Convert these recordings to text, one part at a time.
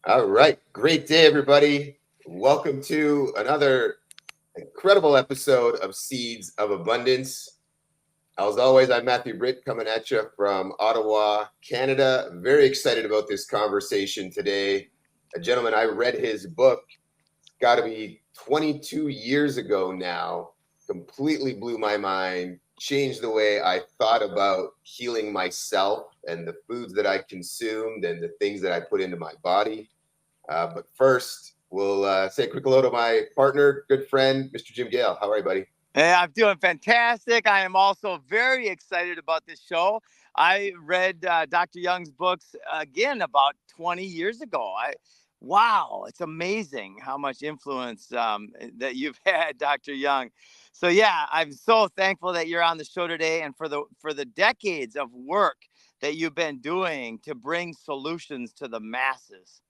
All right. Great day, everybody. Welcome to another incredible episode of Seeds of Abundance. As always, I'm Matthew Britt coming at you from Ottawa, Canada. Very excited about this conversation today. A gentleman, I read his book, it's got to be 22 years ago now. Completely blew my mind, changed the way I thought about healing myself and the foods that I consumed and the things that I put into my body. But first, we'll say a quick hello to my partner, good friend, Mr. Jim Gale. How are you, buddy? Hey, I'm doing fantastic. I am also very excited about this show. I read Dr. Young's books again about 20 years ago. Wow, it's amazing how much influence that you've had, Dr. Young. So yeah, I'm so thankful that you're on the show today, and for the decades of work that you've been doing to bring solutions to the masses.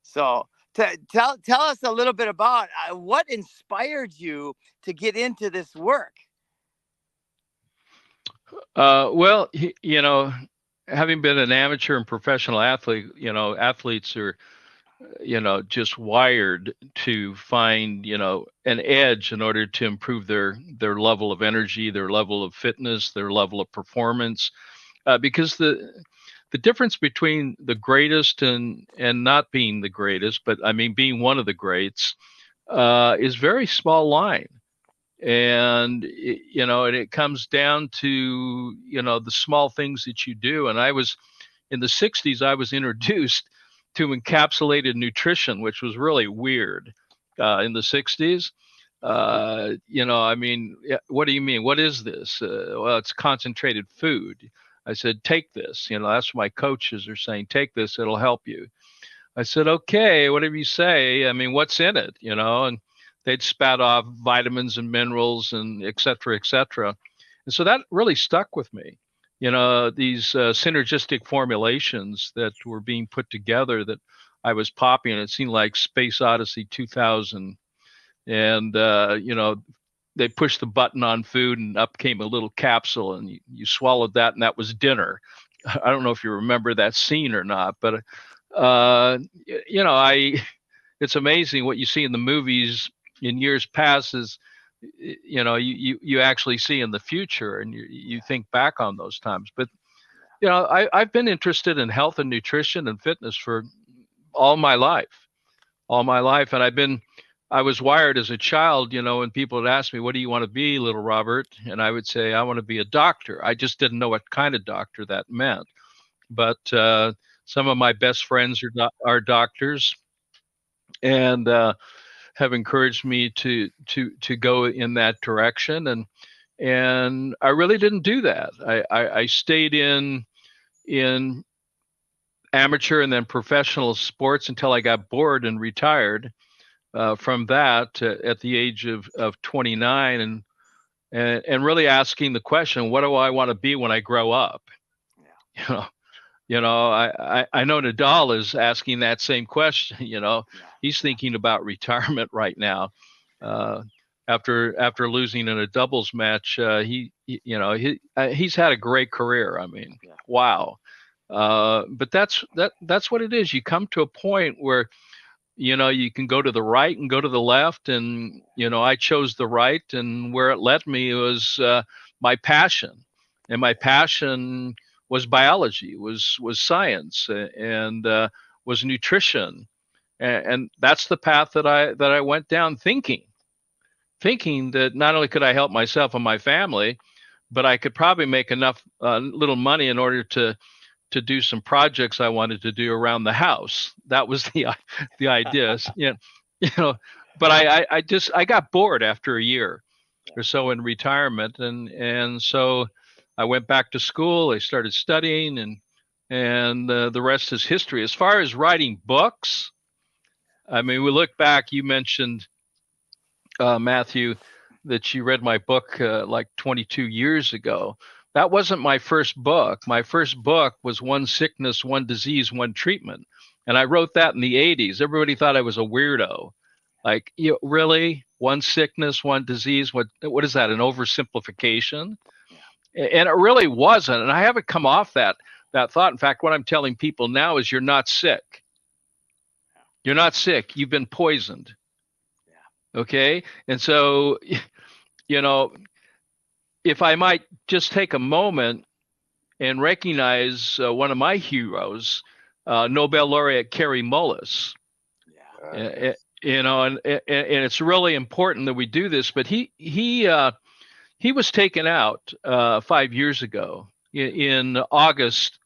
So tell us a little bit about what inspired you to get into this work. Well, having been an amateur and professional athlete, athletes are, just wired to find, an edge in order to improve their level of energy, their level of fitness, their level of performance. Because the difference between the greatest and not being the greatest, but I mean being one of the greats, is very small line. And it comes down to the small things that you do. And I was in the 60s, I was introduced to encapsulated nutrition, which was really weird in the 60s. I mean, what do you mean? What is this? Well, it's concentrated food. I said, take this. That's what my coaches are saying. Take this, it'll help you. I said, okay, whatever you say. I mean, what's in it? And they'd spat off vitamins and minerals and et cetera, et cetera. And so that really stuck with me. These synergistic formulations that were being put together that I was popping, and it seemed like Space Odyssey 2000. And, they pushed the button on food and up came a little capsule and you swallowed that and that was dinner. I don't know if you remember that scene or not, but, I, it's amazing what you see in the movies in years past is, you actually see in the future and you think back on those times. But, I've been interested in health and nutrition and fitness for all my life, all my life. And I was wired as a child, when people would ask me, what do you want to be, little Robert? And I would say, I want to be a doctor. I just didn't know what kind of doctor that meant. But some of my best friends are doctors and have encouraged me to go in that direction. And I really didn't do that. I stayed in amateur and then professional sports until I got bored and retired from that at the age of 29 and really asking the question, what do I want to be when I grow up? Yeah. I know Nadal is asking that same question. He's thinking about retirement right now. After losing in a doubles match, he's had a great career. I mean, Yeah. wow. But that's what it is. You come to a point where you can go to the right and go to the left, and I chose the right, and where it led me was my passion, and my passion was biology, was science, and was nutrition, and that's the path that I went down, thinking that not only could I help myself and my family, but I could probably make enough little money in order to do some projects I wanted to do around the house. That was the idea. You know, but I got bored after a year or so in retirement, and so I went back to school. I started studying, and the rest is history. As far as writing books, I mean, we look back. You mentioned Matthew that you read my book like 22 years ago. That wasn't my first book. My first book was One Sickness, One Disease, One Treatment. And I wrote that in the 80s. Everybody thought I was a weirdo. Like, really? One sickness, one disease? What is that, an oversimplification? And it really wasn't. And I haven't come off that thought. In fact, what I'm telling people now is you're not sick. You're not sick. You've been poisoned. Yeah. Okay. And so, you know, if I might just take a moment and recognize one of my heroes, Nobel laureate Kary Mullis. Yeah. And it's really important that we do this. But he was taken out 5 years ago in August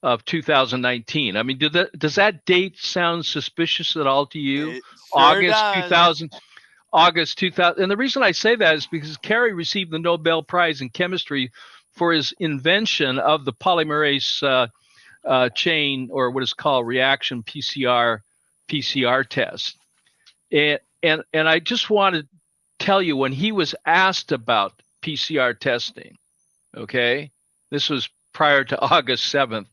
of 2019. I mean, does that date sound suspicious at all to you? It sure August does. 2000. August 2000. And the reason I say that is because Kary received the Nobel Prize in Chemistry for his invention of the polymerase chain, or what is called reaction PCR test. And I just want to tell you, when he was asked about PCR testing, okay, this was prior to August 7th,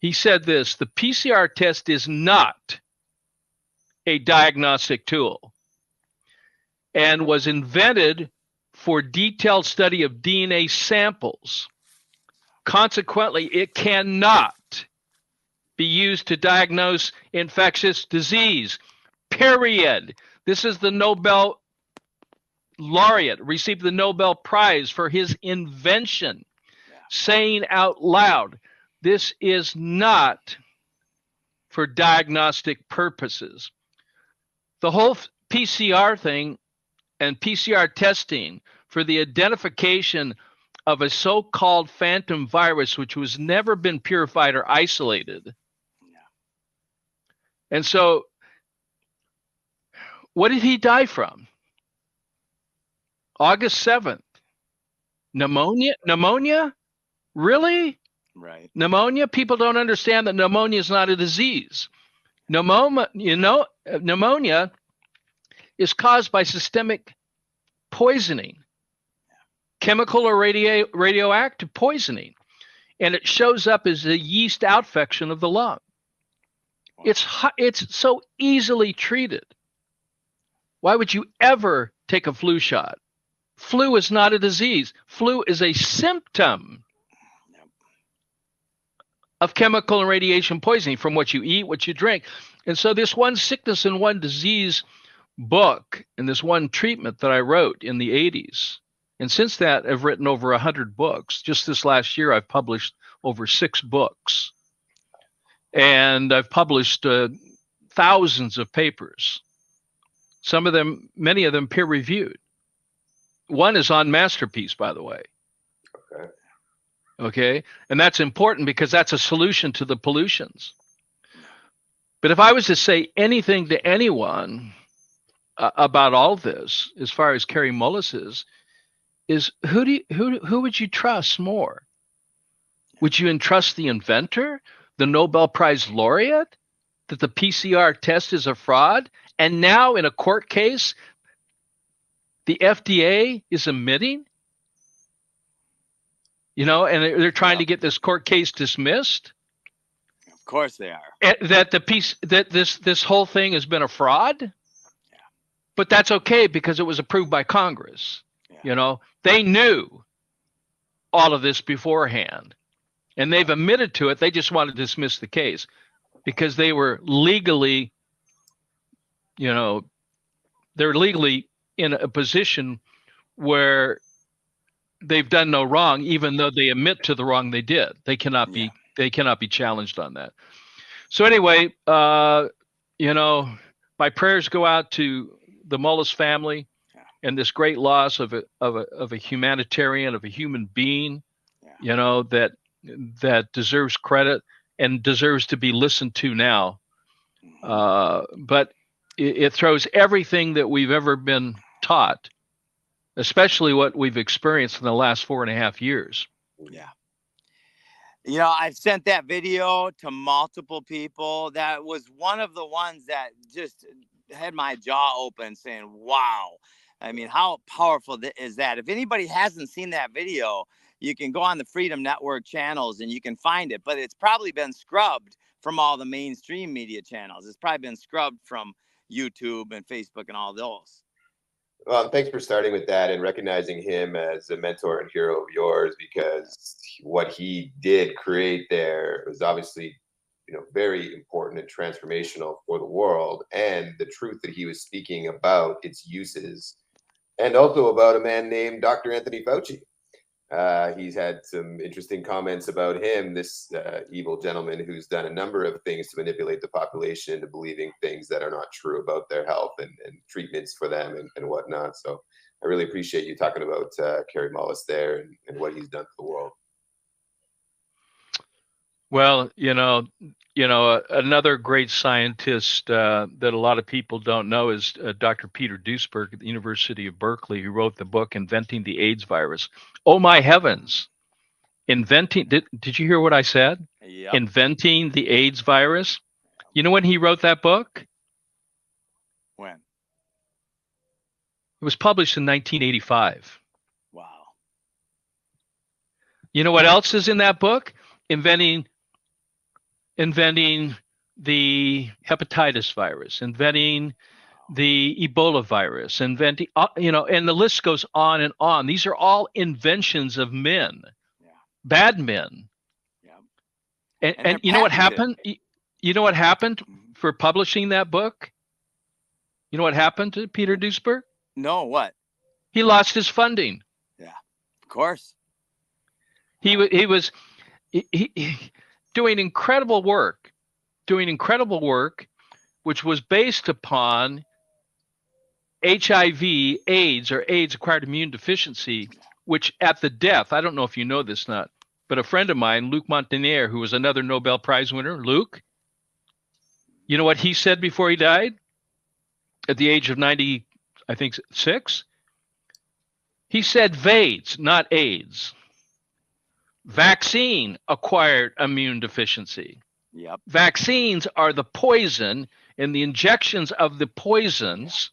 he said this: the PCR test is not a diagnostic tool and was invented for detailed study of DNA samples. Consequently, it cannot be used to diagnose infectious disease, period. This is the Nobel laureate, received the Nobel Prize for his invention, saying out loud, this is not for diagnostic purposes. The whole PCR thing and PCR testing for the identification of a so-called phantom virus, which was never been purified or isolated. And so, what did he die from? August 7th. Pneumonia? Really? Right. Pneumonia? People don't understand that pneumonia is not a disease. Pneumonia is caused by systemic poisoning, chemical or radioactive poisoning, and it shows up as a yeast infection of the lung. It's so easily treated. Why would you ever take a flu shot? Flu is not a disease. Flu is a symptom of chemical and radiation poisoning from what you eat, what you drink. And so this one sickness and one disease book and this one treatment that I wrote in the 80s, and since that I've written over 100 books. Just this last year I've published over 6 books, and I've published thousands of papers, many of them peer reviewed. One is on MasterPeace, by the way. Okay. And that's important because that's a solution to the pollutions. But if I was to say anything to anyone about all this, as far as Kary Mullis is who would you trust more? Would you entrust the inventor, the Nobel Prize laureate, that the PCR test is a fraud? And now in a court case, the FDA is admitting, and they're trying to get this court case dismissed. Of course they are. That this whole thing has been a fraud. Yeah. But that's okay because it was approved by Congress. Yeah. They knew all of this beforehand, and they've admitted to it. They just want to dismiss the case because they were legally, they're legally in a position where they've done no wrong, even though they admit to the wrong they did. They cannot be challenged on that. So anyway, my prayers go out to the Mullis family and this great loss of a humanitarian, of a human being, that deserves credit and deserves to be listened to now. But it throws everything that we've ever been taught, especially what we've experienced in the last 4.5 years. Yeah. I've sent that video to multiple people. That was one of the ones that just had my jaw open saying, wow. I mean, how powerful is that? If anybody hasn't seen that video, you can go on the Freedom Network channels and you can find it, but it's probably been scrubbed from all the mainstream media channels. It's probably been scrubbed from YouTube and Facebook and all those. Well, thanks for starting with that and recognizing him as a mentor and hero of yours, because what he did create there was obviously very important and transformational for the world, and the truth that he was speaking about its uses, and also about a man named Dr. Anthony Fauci. He's had some interesting comments about him, this evil gentleman who's done a number of things to manipulate the population into believing things that are not true about their health and treatments for them and whatnot. So I really appreciate you talking about Kerry Mullis there and what he's done for the world. Well, another great scientist that a lot of people don't know is Dr. Peter Duesberg at the University of Berkeley, who wrote the book Inventing the AIDS Virus. Oh my heavens! Did you hear what I said? Yep. Inventing the AIDS Virus. You know when he wrote that book? When? It was published in 1985. Wow. You know what else is in that book? Inventing the hepatitis virus, inventing the Ebola virus, and the list goes on and on. These are all inventions of men, bad men. Yeah. And you know what happened? You know what happened for publishing that book? You know what happened to Peter Duesberg? No, what? He lost his funding. Yeah, of course. He was doing incredible work, which was based upon HIV, AIDS, or AIDS acquired immune deficiency, which at the death, I don't know if you know this not, but a friend of mine, Luc Montagnier, who was another Nobel Prize winner, Luc, you know what he said before he died? At the age of 90, I think 6? He said VAIDS, not AIDS. Vaccine acquired immune deficiency. Yep. Vaccines are the poison, and the injections of the poisons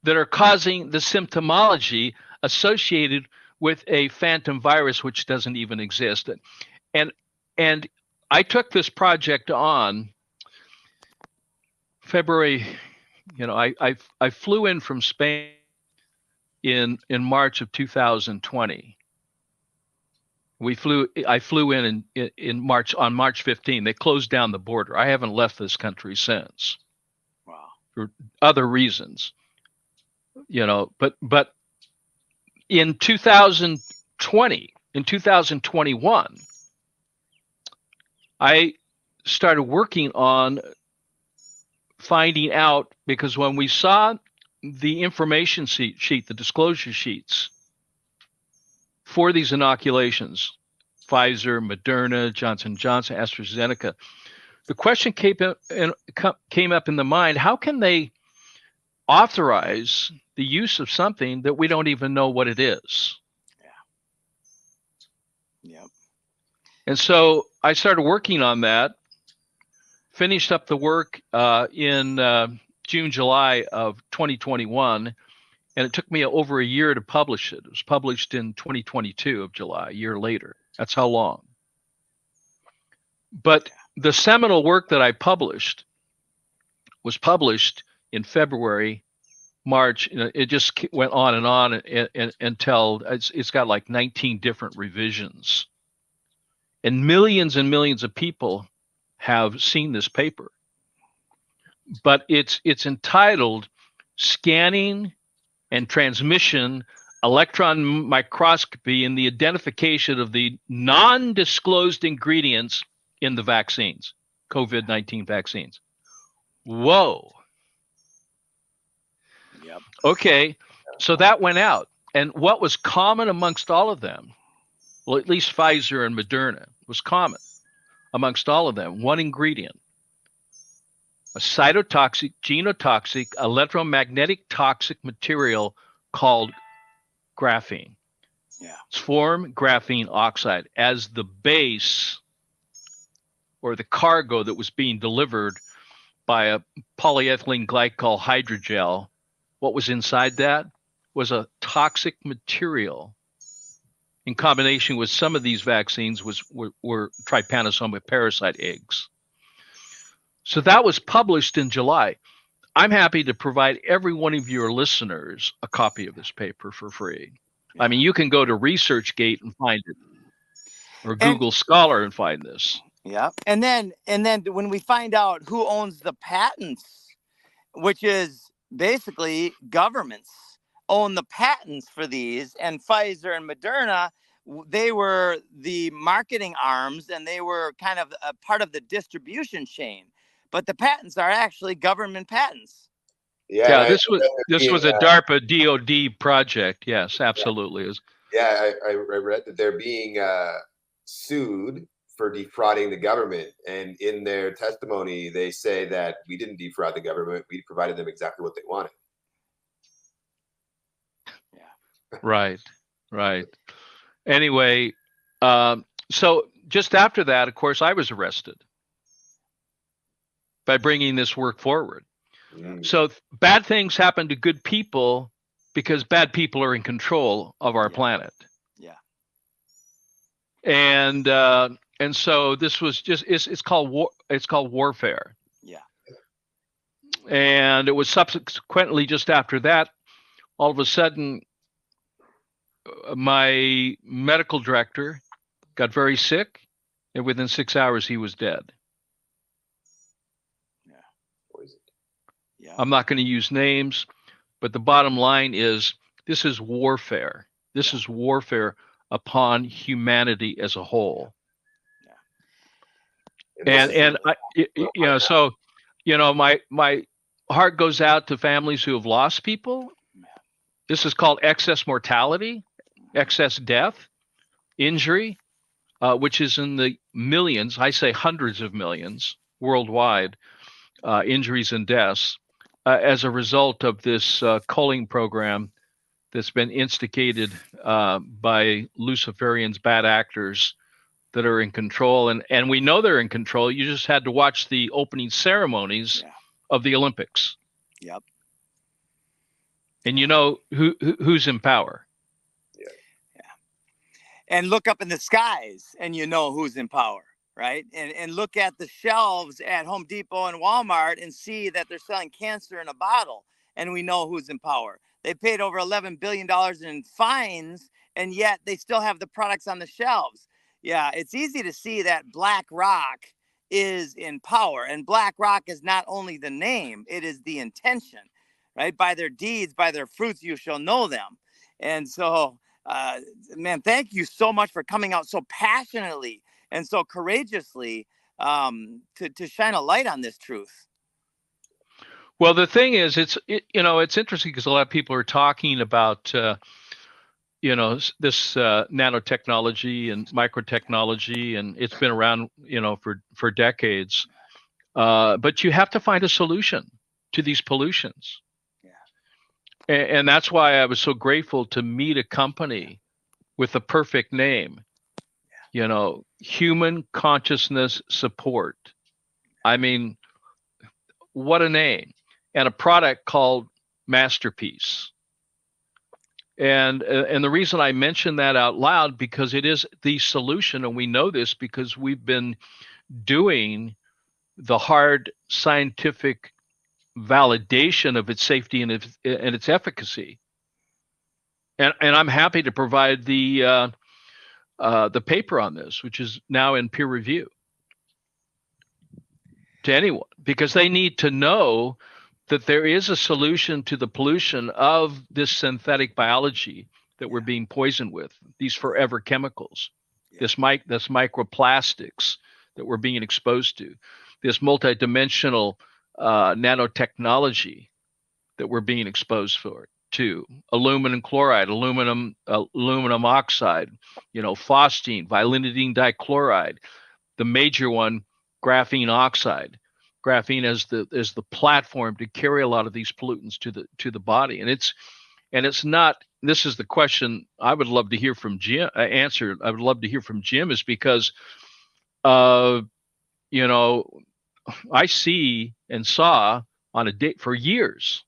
that are causing the symptomology associated with a phantom virus, which doesn't even exist. And I took this project on February. I flew in from Spain in March of 2020. I flew in March, on March 15. They closed down the border. I haven't left this country since. Wow. For other reasons. But in 2020, in 2021, I started working on finding out, because when we saw the information sheet, the disclosure sheets for these inoculations, Pfizer, Moderna, Johnson & Johnson, AstraZeneca, the question came up in the mind, how can they authorize the use of something that we don't even know what it is? Yeah. Yep. And so I started working on that, finished up the work in June, July of 2021, and it took me over a year to publish it. It was published in 2022 of July, a year later. That's how long. But the seminal work that I published was published in February, March. It just went on until it's got like 19 different revisions. And millions of people have seen this paper. But it's entitled Scanning and Transmission Electron Microscopy in the Identification of the Non-Disclosed Ingredients in the Vaccines, COVID-19 vaccines. Whoa. Yep. Okay, so that went out. And what was common amongst all of them, well, at least Pfizer and Moderna was common amongst all of them, one ingredient: a cytotoxic, genotoxic, electromagnetic toxic material called graphene. Yeah. It's formed graphene oxide as the base or the cargo that was being delivered by a polyethylene glycol hydrogel. What was inside that was a toxic material. In combination with some of these vaccines were trypanosoma parasite eggs. So that was published in July. I'm happy to provide every one of your listeners a copy of this paper for free. Yeah. I mean, you can go to ResearchGate and find it, or Google Scholar and find this. Yeah. And then when we find out who owns the patents, which is basically governments own the patents for these, and Pfizer and Moderna, they were the marketing arms and they were kind of a part of the distribution chain. But the patents are actually government patents. Yeah, Yeah, and this was a DARPA DoD project. Yes, absolutely. I read that they're being sued for defrauding the government, and in their testimony, they say that we didn't defraud the government; we provided them exactly what they wanted. Yeah. Right. Anyway, so just after that, of course, I was arrested by bringing this work forward. So bad things happen to good people because bad people are in control of our planet. Yeah. And so this was just it's called war. It's called warfare. Yeah. And it was subsequently just after that, all of a sudden, my medical director got very sick, and within 6 hours he was dead. Yeah. I'm not going to use names, but the bottom line is this is warfare. This is warfare upon humanity as a whole. And so my heart goes out to families who have lost people. This is called excess mortality, excess death, injury, which is in the millions, I say hundreds of millions worldwide, injuries and deaths as a result of this culling program that's been instigated by Luciferians, bad actors that are in control. And we know they're in control. You just had to watch the opening ceremonies of the Olympics. Yep. And you know who's in power. Yeah. And look up in the skies and you know who's in power, right? And look at the shelves at Home Depot and Walmart and see that they're selling cancer in a bottle, and we know who's in power. They paid over $11 billion in fines, and yet they still have the products on the shelves. Yeah, it's easy to see that BlackRock is in power, and BlackRock is not only the name, it is the intention, right? By their deeds, by their fruits, you shall know them. And so, man, thank you so much for coming out so passionately and so courageously to shine a light on this truth. Well, the thing is, it's interesting because a lot of people are talking about this nanotechnology and microtechnology, and it's been around for decades. But you have to find a solution to these pollutions. Yeah. And that's why I was so grateful to meet a company with the perfect name. Human consciousness support. I mean, what a name. And a product called MasterPeace. And the reason I mention that out loud, because it is the solution, and we know this because we've been doing the hard scientific validation of its safety and its efficacy. And I'm happy to provide the paper on this, which is now in peer review, to anyone, because they need to know that there is a solution to the pollution of this synthetic biology that we're being poisoned with, these forever chemicals, this microplastics that we're being exposed to, this multidimensional nanotechnology that we're being exposed to, aluminum chloride, aluminum oxide, phosgene, violindidine dichloride, the major one, graphene oxide. Graphene as the platform to carry a lot of these pollutants to the body, and it's not. This is the question I would love to hear from Jim. Answer I would love to hear from Jim is because, I see and saw on a day for years,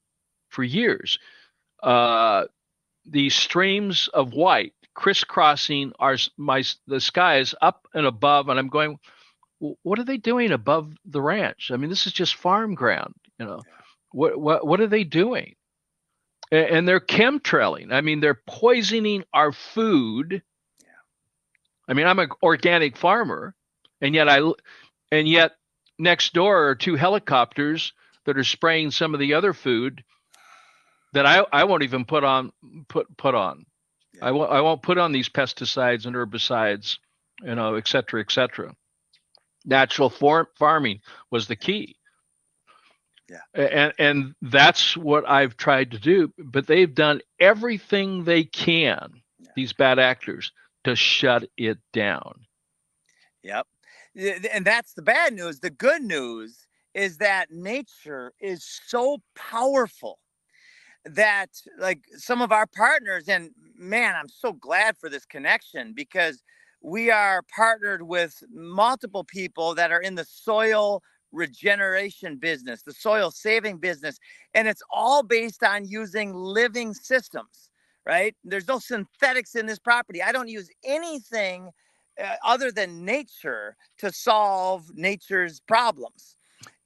these streams of white crisscrossing the skies up and above, and I'm going, what are they doing above the ranch? I mean, this is just farm ground, What are they doing? And they're chemtrailing. I mean, they're poisoning our food. I mean, I'm an organic farmer, And yet next door are two helicopters that are spraying some of the other food that I won't even put on. Yeah. I won't put on these pesticides and herbicides, et cetera, et cetera. Natural farming was the key. Yeah. And that's what I've tried to do, but they've done everything they can, these bad actors, to shut it down. Yep. And that's the bad news. The good news is that nature is so powerful that, like, some of our partners, and man, I'm so glad for this connection, because we are partnered with multiple people that are in the soil regeneration business, the soil saving business, and it's all based on using living systems, right? There's no synthetics in this property. I don't use anything other than nature to solve nature's problems.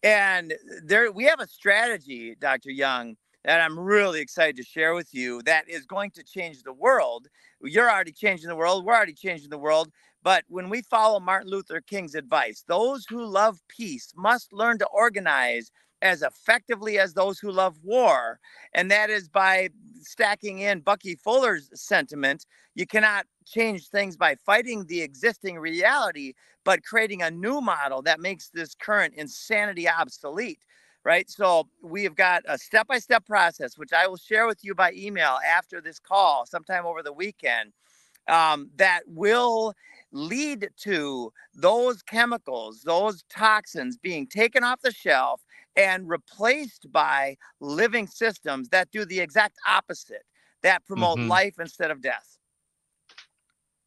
And there we have a strategy, Dr. Young, that I'm really excited to share with you, that is going to change the world. You're already changing the world. We're already changing the world. But when we follow Martin Luther King's advice, those who love peace must learn to organize as effectively as those who love war. And that is by stacking in Bucky Fuller's sentiment. You cannot change things by fighting the existing reality, but creating a new model that makes this current insanity obsolete. Right. So we have got a step-by-step process, which I will share with you by email after this call sometime over the weekend, that will lead to those chemicals, those toxins being taken off the shelf and replaced by living systems that do the exact opposite, that promote life instead of death.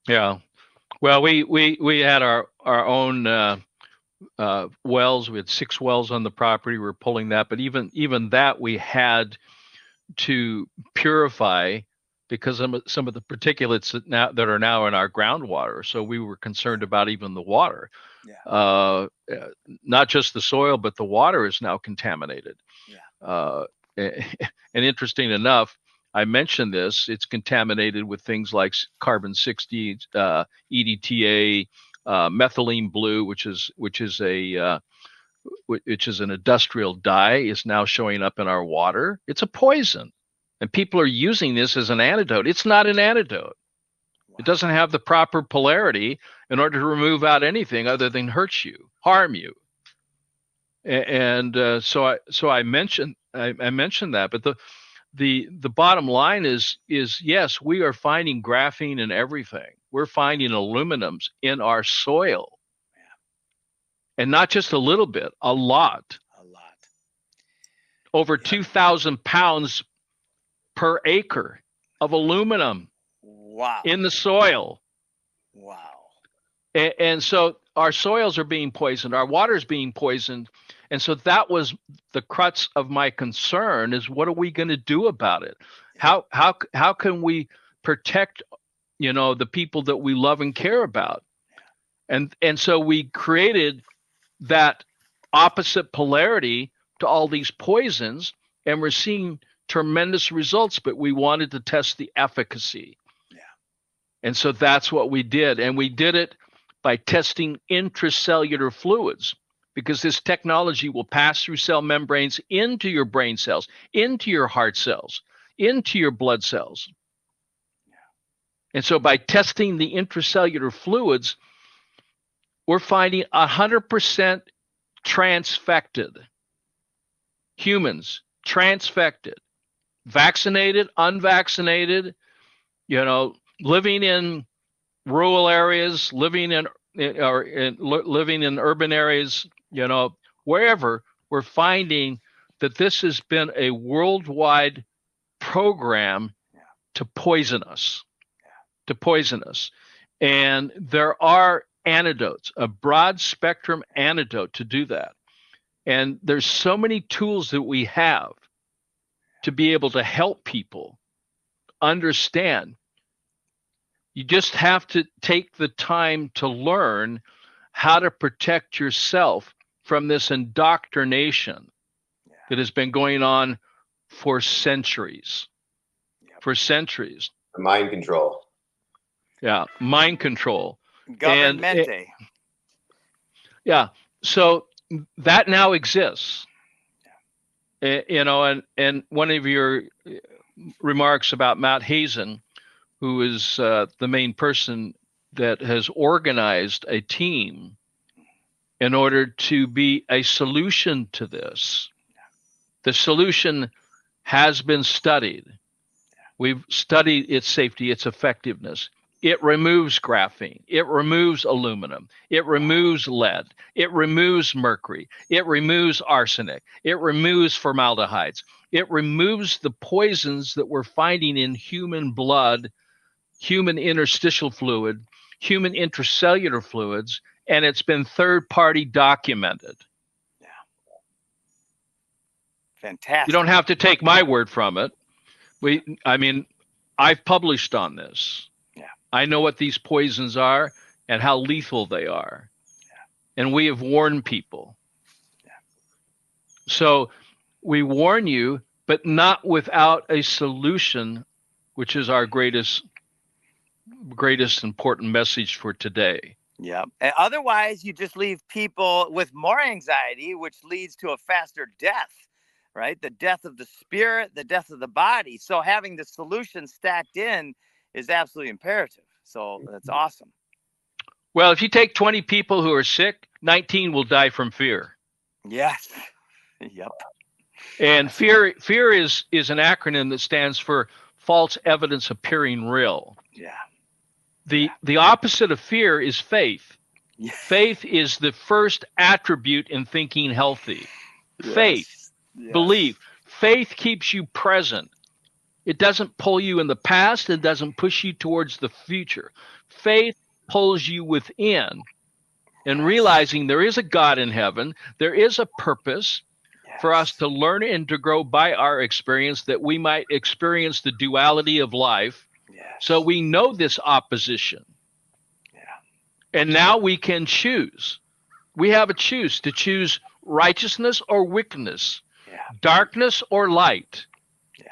Yeah. Well, we had our own wells. We had 6 wells on the property. We were pulling that, but even that we had to purify because of some of the particulates that are now in our groundwater. So we were concerned about even the water. Not just the soil, but the water is now contaminated. And interesting enough, I mentioned this, it's contaminated with things like carbon 60, EDTA, methylene blue, which is an industrial dye, is now showing up in our water. It's a poison, and people are using this as an antidote. It's not an antidote. It doesn't have the proper polarity in order to remove out anything other than harm you. And so I mentioned that, but the bottom line is yes, we are finding graphene in everything. We're finding aluminums in our soil, and not just a little bit, a lot. Over 2,000 pounds per acre of aluminum. Wow. In the soil. Wow. And so our soils are being poisoned, our water is being poisoned. And so that was the crux of my concern, is what are we going to do about it? How can we protect, the people that we love and care about? And so we created that opposite polarity to all these poisons, and we're seeing tremendous results, but we wanted to test the efficacy. And so that's what we did. And we did it by testing intracellular fluids, because this technology will pass through cell membranes into your brain cells, into your heart cells, into your blood cells. And so by testing the intracellular fluids, we're finding 100% transfected humans, transfected, vaccinated, unvaccinated, living in rural areas, living in urban areas, wherever. We're finding that this has been a worldwide program to poison us, And there are antidotes, a broad spectrum antidote to do that. And there's so many tools that we have to be able to help people understand. You just have to take the time to learn how to protect yourself from this indoctrination that has been going on for centuries. For centuries. Mind control. Yeah, mind control. Governmente. Yeah. So that now exists. You know, and one of your remarks about Matt Hazen, who is the main person that has organized a team in order to be a solution to this. The solution has been studied. We've studied its safety, its effectiveness. It removes graphene. It removes aluminum. It removes lead. It removes mercury. It removes arsenic. It removes formaldehydes. It removes the poisons that we're finding in human blood, human interstitial fluid, human intracellular fluids, and it's been third-party documented. Yeah. Fantastic. You don't have to take my word from it. I've published on this. Yeah. I know what these poisons are and how lethal they are. Yeah. And we have warned people. Yeah. So we warn you, but not without a solution, which is our greatest important message for today. Yeah. And otherwise, you just leave people with more anxiety, which leads to a faster death, right? The death of the spirit, the death of the body. So having the solution stacked in is absolutely imperative. So that's awesome. Well, if you take 20 people who are sick, 19 will die from fear. Yes. Yep. And fear is an acronym that stands for false evidence appearing real. Yeah. The opposite of fear is faith. Yes. Faith is the first attribute in thinking healthy. Yes. Faith, yes. Belief. Faith keeps you present. It doesn't pull you in the past. It doesn't push you towards the future. Faith pulls you within and realizing there is a God in heaven. There is a purpose for us to learn and to grow by our experience, that we might experience the duality of life. Yes. So we know this opposition. Yeah. And now we can choose. We have a choose to choose righteousness or wickedness, darkness or light. Yeah.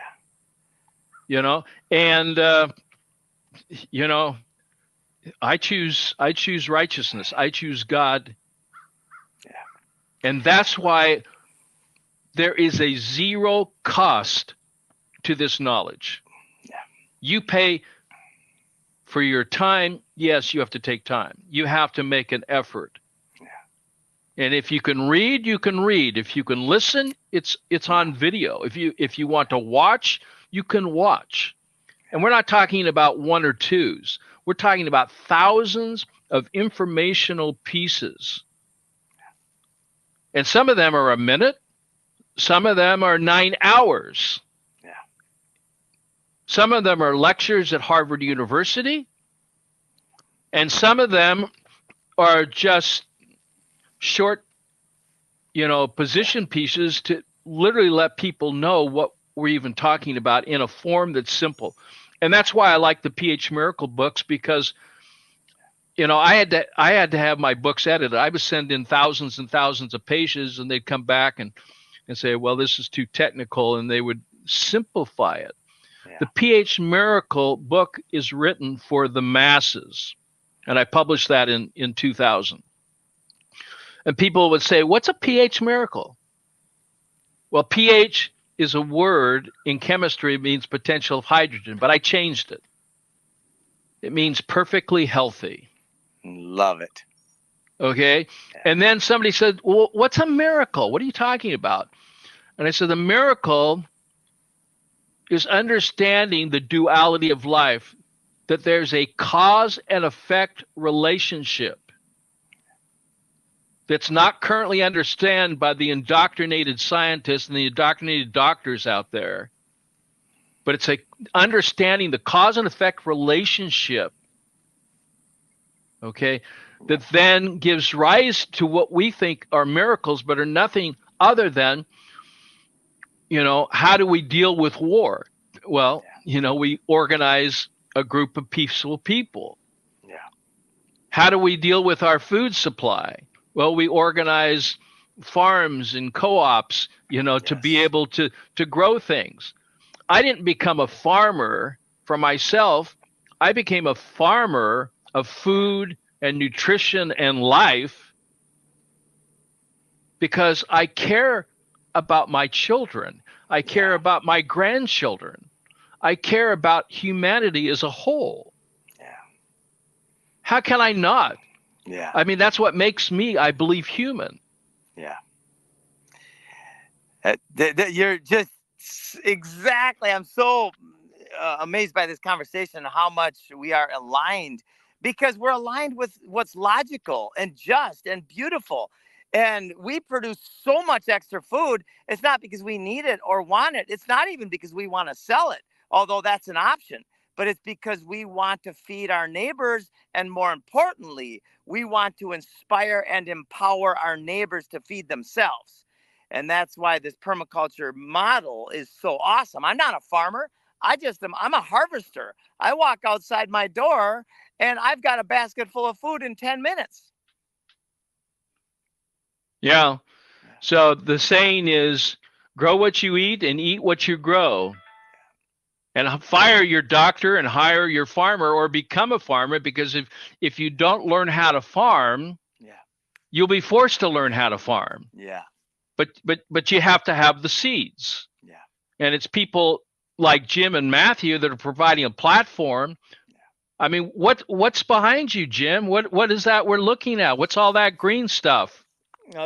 You know, and you know, I choose righteousness. I choose God. Yeah. And that's why there is a zero cost to this knowledge. Yeah. You pay for your time. Yes, you have to take time. You have to make an effort. Yeah. And if you can read, you can read. If you can listen, it's on video. If you want to watch, you can watch. And we're not talking about one or twos. We're talking about thousands of informational pieces. And some of them are a minute. Some of them are 9 hours. Yeah. Some of them are lectures at Harvard University. And some of them are just short, position pieces to literally let people know what we're even talking about in a form that's simple. And that's why I like the PH Miracle books, because I had to have my books edited. I would send in thousands and thousands of pages, and they'd come back and say, well, this is too technical, and they would simplify it. Yeah. The PH Miracle book is written for the masses, and I published that in 2000. And people would say, what's a PH Miracle? Well, pH is a word in chemistry. It means potential of hydrogen, but I changed it. It means perfectly healthy. Love it. Okay. And then somebody said, well, what's a miracle? What are you talking about? And I said, the miracle is understanding the duality of life, that there's a cause and effect relationship that's not currently understood by the indoctrinated scientists and the indoctrinated doctors out there. But it's understanding the cause and effect relationship, okay, that then gives rise to what we think are miracles, but are nothing other than, how do we deal with war? Well, we organize a group of peaceful people. Yeah. How do we deal with our food supply? Well, we organize farms and co-ops, to be able to grow things. I didn't become a farmer for myself. I became a farmer of food and nutrition and life because I care about my children. I care about my grandchildren. I care about humanity as a whole. Yeah. How can I not? Yeah. I mean, that's what makes me, I believe, human. Yeah. You're just exactly. I'm so amazed by this conversation, how much we are aligned, because we're aligned with what's logical and just and beautiful. And we produce so much extra food. It's not because we need it or want it. It's not even because we want to sell it, although that's an option. But it's because we want to feed our neighbors. And more importantly, we want to inspire and empower our neighbors to feed themselves. And that's why this permaculture model is so awesome. I'm not a farmer. I'm a harvester. I walk outside my door and I've got a basket full of food in 10 minutes. Yeah. So the saying is, grow what you eat and eat what you grow. And fire your doctor and hire your farmer, or become a farmer, because if you don't learn how to farm, you'll be forced to learn how to farm. Yeah. But you have to have the seeds. Yeah. And it's people like Jim and Matthew that are providing a platform. Yeah. I mean, what's behind you, Jim? What is that we're looking at? What's all that green stuff?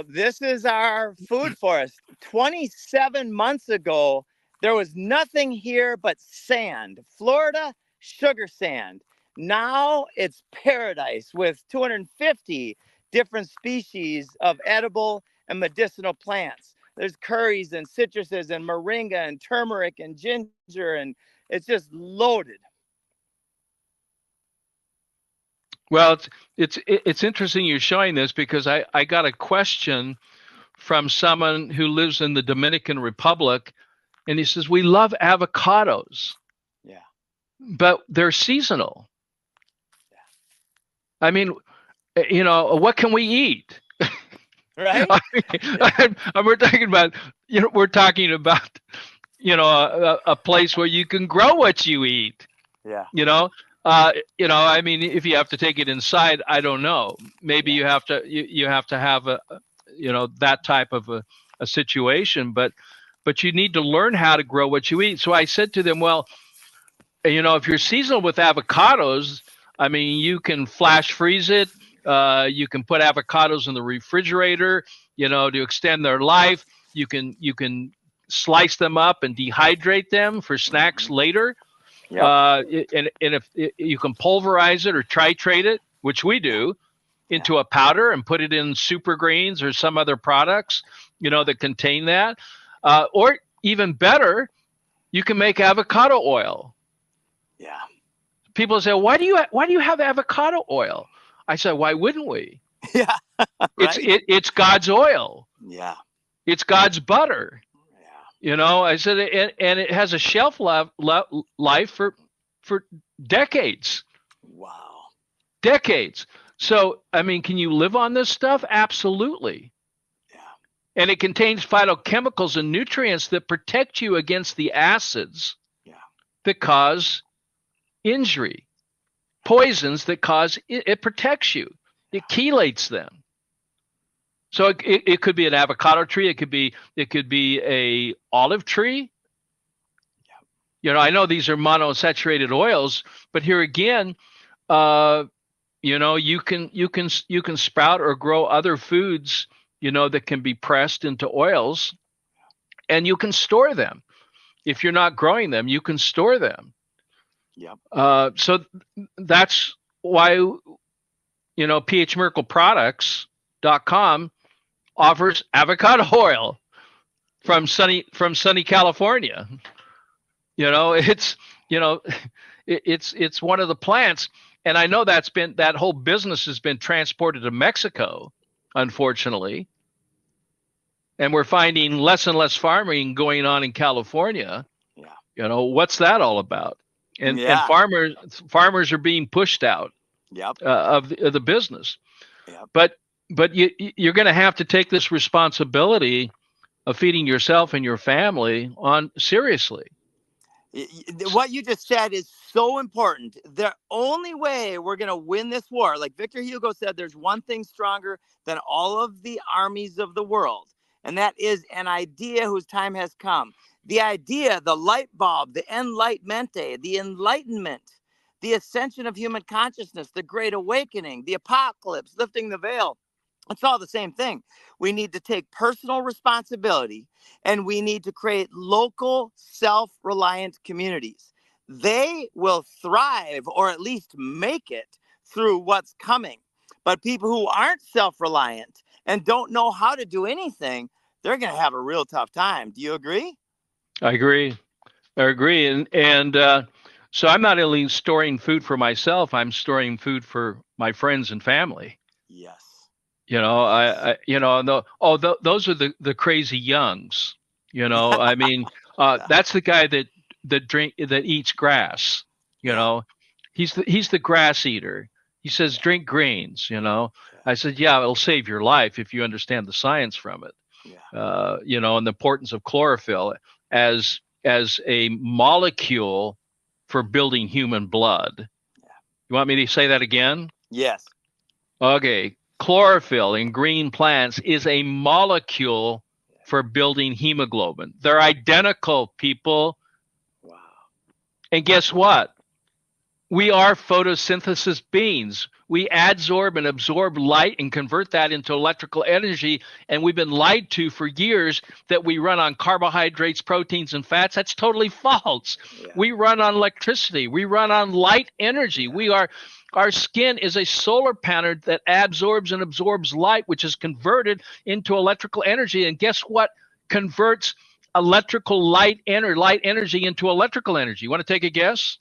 This is our food forest. 27 months ago, there was nothing here but sand, Florida sugar sand. Now it's paradise with 250 different species of edible and medicinal plants. There's curries and citruses and moringa and turmeric and ginger, and it's just loaded. Well, it's interesting you're showing this, because I got a question from someone who lives in the Dominican Republic, and he says, we love avocados. Yeah. But they're seasonal. Yeah. I mean, you know, what can we eat? Right. We're talking about, a place where you can grow what you eat. Yeah. I mean, if you have to take it inside, I don't know. Maybe you have to have that type of a situation, but you need to learn how to grow what you eat. So I said to them, well, if you're seasonal with avocados, I mean, you can flash freeze it. You can put avocados in the refrigerator, to extend their life. You can slice them up and dehydrate them for snacks later. Yep. And if you can pulverize it or titrate it, which we do, into a powder and put it in super greens or some other products, that contain that. Or even better, you can make avocado oil. Yeah. People say, why do you have avocado oil? I said, why wouldn't we? Yeah. Right? It's God's oil. Yeah. It's God's butter. Yeah. I said, and it has a shelf life for decades. Wow. Decades. So, I mean, can you live on this stuff? Absolutely. Yeah. And it contains phytochemicals and nutrients that protect you against the acids that cause injury, poisons that cause it protects you. It chelates them. So it could be an avocado tree. It could be a olive tree. I know these are monounsaturated oils, but here again, you can sprout or grow other foods, that can be pressed into oils, and you can store them. If you're not growing them, you can store them. Yep. So that's why, phmiracleproducts.com offers avocado oil from sunny California. It's one of the plants. And I know that whole business has been transported to Mexico, unfortunately. And we're finding less and less farming going on in California. Yeah. What's that all about? And farmers are being pushed out. Yep. Of the business. Yep. But you're going to have to take this responsibility of feeding yourself and your family on seriously. What you just said is so important. The only way we're going to win this war, like Victor Hugo said, there's one thing stronger than all of the armies of the world, and that is an idea whose time has come. The idea, the light bulb, the enlightenmente, the enlightenment, the ascension of human consciousness, the great awakening, the apocalypse, lifting the veil. It's all the same thing. We need to take personal responsibility, and we need to create local, self-reliant communities. They will thrive, or at least make it through what's coming. But people who aren't self-reliant and don't know how to do anything, they're going to have a real tough time. Do you agree? I agree. I agree. And so I'm not only storing food for myself, I'm storing food for my friends and family. Yes. You know, those are the crazy youngs. You know, I mean, that's the guy that eats grass. You know, he's the grass eater. He says drink greens. You know, I said, yeah, it'll save your life if you understand the science from it. You know, and the importance of chlorophyll as a molecule for building human blood. You want me to say that again? Yes. Okay. Chlorophyll in green plants is a molecule for building hemoglobin. They're identical, people. Wow. And guess what? We are photosynthesis beings. We adsorb and absorb light and convert that into electrical energy. And we've been lied to for years that we run on carbohydrates, proteins, and fats. That's totally false. We run on electricity. We run on light energy. Our skin is a solar panel that absorbs and absorbs light, which is converted into electrical energy. And guess what converts electrical light energy into electrical energy? You want to take a guess?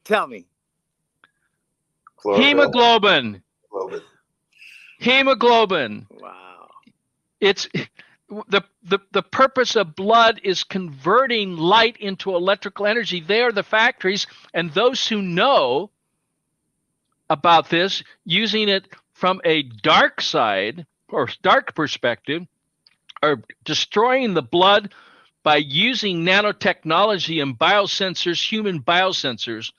Tell me. Hemoglobin. Hemoglobin. Wow. It's the purpose of blood is converting light into electrical energy. They are the factories, and those who know about this, using it from a dark side or dark perspective, are destroying the blood by using nanotechnology and biosensors, human biosensors,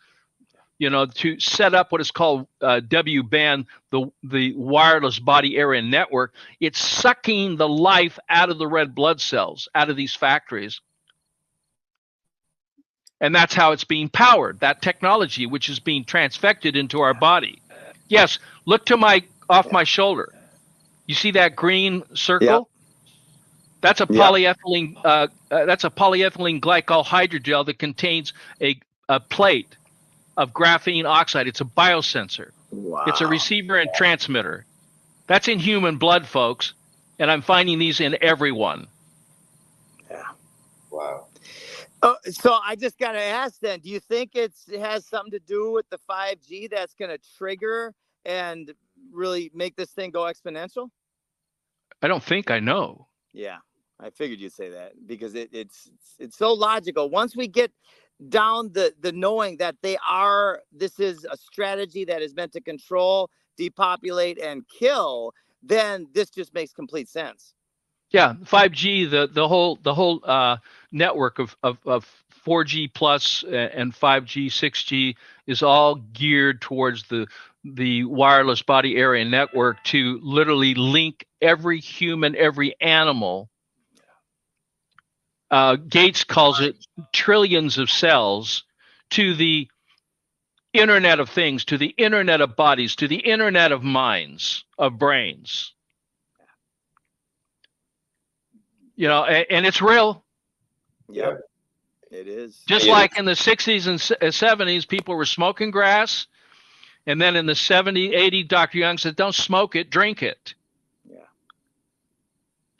you know, to set up what is called W-band, the wireless body area network. It's sucking the life out of the red blood cells, out of these factories. And that's how it's being powered, that technology, which is being transfected into our body. Yes, look to off my shoulder. You see that green circle? Yep. That's a polyethylene. That's a polyethylene glycol hydrogel that contains a plate of graphene oxide. It's a biosensor. Wow. It's a receiver and transmitter. That's in human blood, folks. And I'm finding these in everyone. Yeah. Wow. So I just got to ask then, do you think it has something to do with the 5G that's going to trigger and really make this thing go exponential? I don't think I know. Yeah, I figured you'd say that because it's so logical. Once we get down the knowing that this is a strategy that is meant to control, depopulate, and kill, then this just makes complete sense. Yeah, 5G, the whole network of 4G plus and 5G, 6G is all geared towards the wireless body area network to literally link every human, every animal. Gates calls it trillions of cells to the Internet of Things, to the Internet of bodies, to the Internet of minds, of brains. You know, and it's real. Yeah, it is. Just like in the 60s and 70s, people were smoking grass. And then in the 70s, 80s, Dr. Young said, don't smoke it, drink it. Yeah.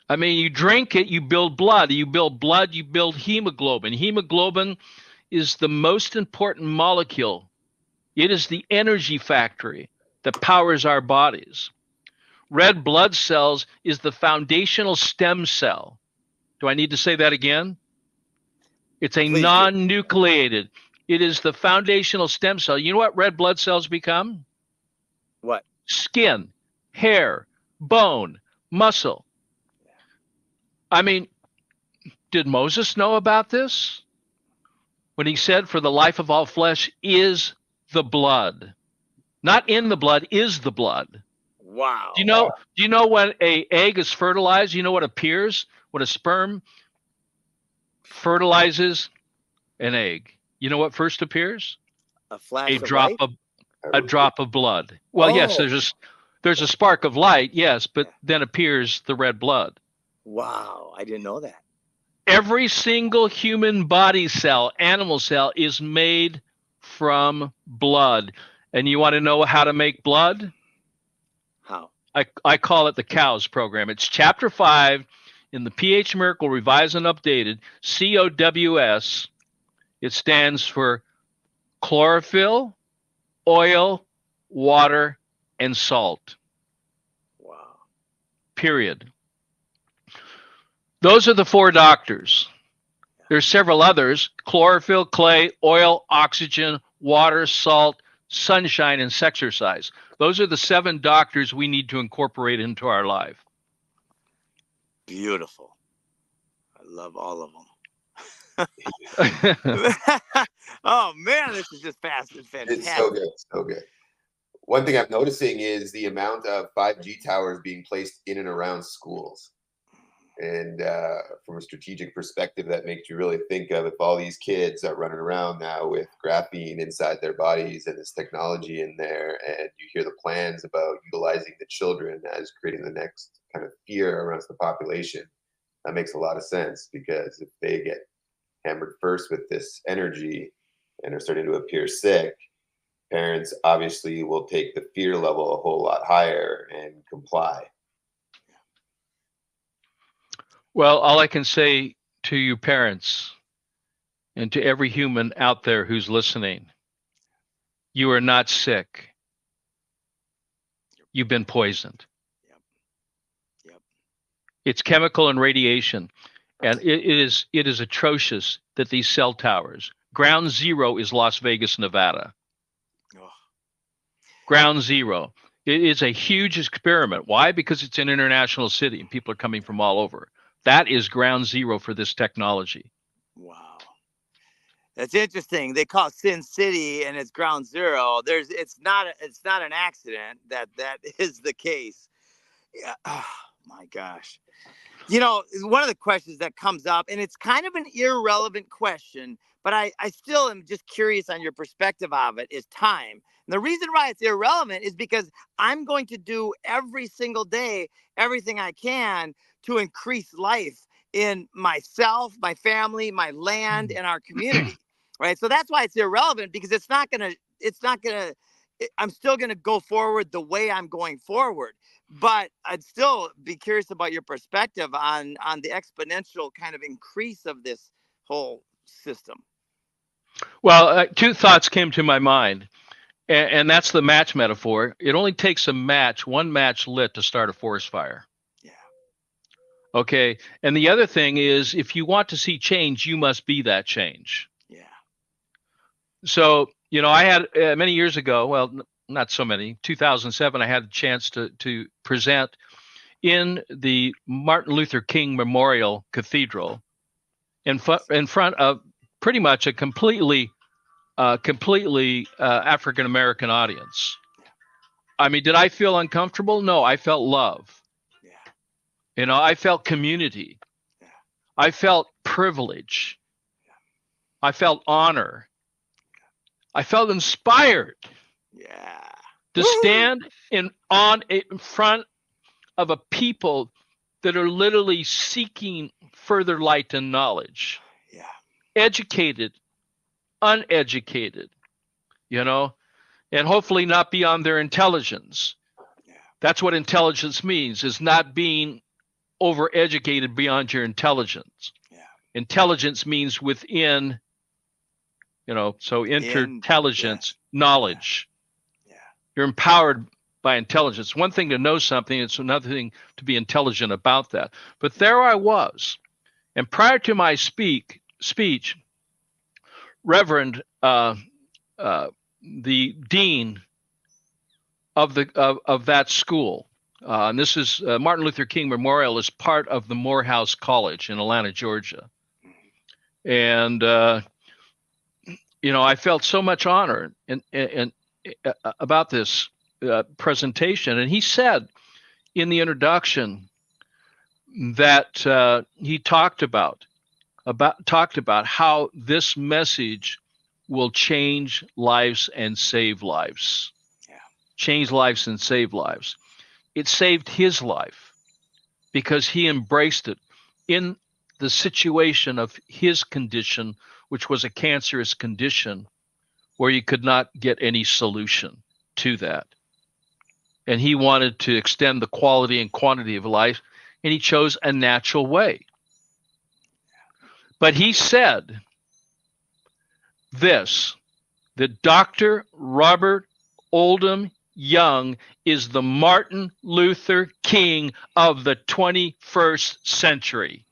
I mean, you drink it, you build blood. You build blood, you build hemoglobin. Hemoglobin is the most important molecule. It is the energy factory that powers our bodies. Red blood cells is the foundational stem cell. Do I need to say that again? It's a non-nucleated. It is the foundational stem cell. You know what red blood cells become? What? Skin, hair, bone, muscle. I mean, did Moses know about this? when he said, "For the life of all flesh is the blood." Not in the blood, is the blood. Wow. Do you know when a egg is fertilized? You know what appears when a sperm fertilizes an egg? You know what first appears? A flash A of drop light? of a drop of blood. Well, yes, Oh. there's a spark of light, yes, but Yeah. then appears the red blood. Wow, I didn't know that. Every single human body cell, animal cell, is made from blood. And you want to know how to make blood? How? I call it the COWS program. It's chapter 5 in the PH Miracle Revised and Updated, COWS. It stands for chlorophyll, oil, water, and salt. Wow. Period. Those are the 4 doctors. There's several others: chlorophyll, clay, oil, oxygen, water, salt, sunshine, and sexercise. Those are the 7 doctors we need to incorporate into our life. Beautiful. I love all of them. Oh man, this is just fantastic. It's so good, so good. One thing I'm noticing is the amount of 5G towers being placed in and around schools. And from a strategic perspective, that makes you really think of, if all these kids are running around now with graphene inside their bodies and this technology in there, and you hear the plans about utilizing the children as creating the next kind of fear around the population, that makes a lot of sense, because if they get hammered first with this energy and are starting to appear sick, parents obviously will take the fear level a whole lot higher and comply. Well, all I can say to you parents and to every human out there who's listening, you are not sick. You've been poisoned. Yep. It's chemical and radiation. And it is atrocious that these cell towers, ground zero is Las Vegas, Nevada. Oh. Ground zero. It is a huge experiment. Why? Because it's an international city and people are coming from all over. That is ground zero for this technology. Wow. That's interesting. They call it Sin City and it's ground zero. It's not an accident that is the case. Yeah. Oh my gosh. You know, one of the questions that comes up, and it's kind of an irrelevant question, but I still am just curious on your perspective of it, is time. And the reason why it's irrelevant is because I'm going to do every single day everything I can to increase life in myself, my family, my land, and our community. Right. So that's why it's irrelevant, because I'm still going to go forward the way I'm going forward. But I'd still be curious about your perspective on the exponential kind of increase of this whole system. Well, 2 thoughts came to my mind, and that's the match metaphor. It only takes one match lit to start a forest fire. Yeah. Okay. And the other thing is, if you want to see change, you must be that change. Yeah. So, I had many years ago, well, not so many, 2007, I had a chance to present in the Martin Luther King Memorial Cathedral in front of pretty much a completely African-American audience. I mean, did I feel uncomfortable? No, I felt love. Yeah. I felt community. Yeah. I felt privilege. Yeah. I felt honor. I felt inspired. Yeah. To stand in front of a people that are literally seeking further light and knowledge. Yeah. Educated, uneducated, and hopefully not beyond their intelligence. Yeah. That's what intelligence means, is not being overeducated beyond your intelligence. Yeah. Intelligence means within, so intelligence, knowledge. Yeah. You're empowered by intelligence. One thing to know something, it's another thing to be intelligent about that. But there I was. And prior to my speech, Reverend, the dean of that school, and this is Martin Luther King Memorial, is part of the Morehouse College in Atlanta, Georgia. And I felt so much honor and about this presentation. And he said in the introduction that he talked about how this message will change lives and save lives. Yeah. Change lives and save lives. It saved his life because he embraced it in the situation of his condition, which was a cancerous condition where you could not get any solution to that. And he wanted to extend the quality and quantity of life, and he chose a natural way. But he said this, that Dr. Robert Oldham Young is the Martin Luther King of the 21st century.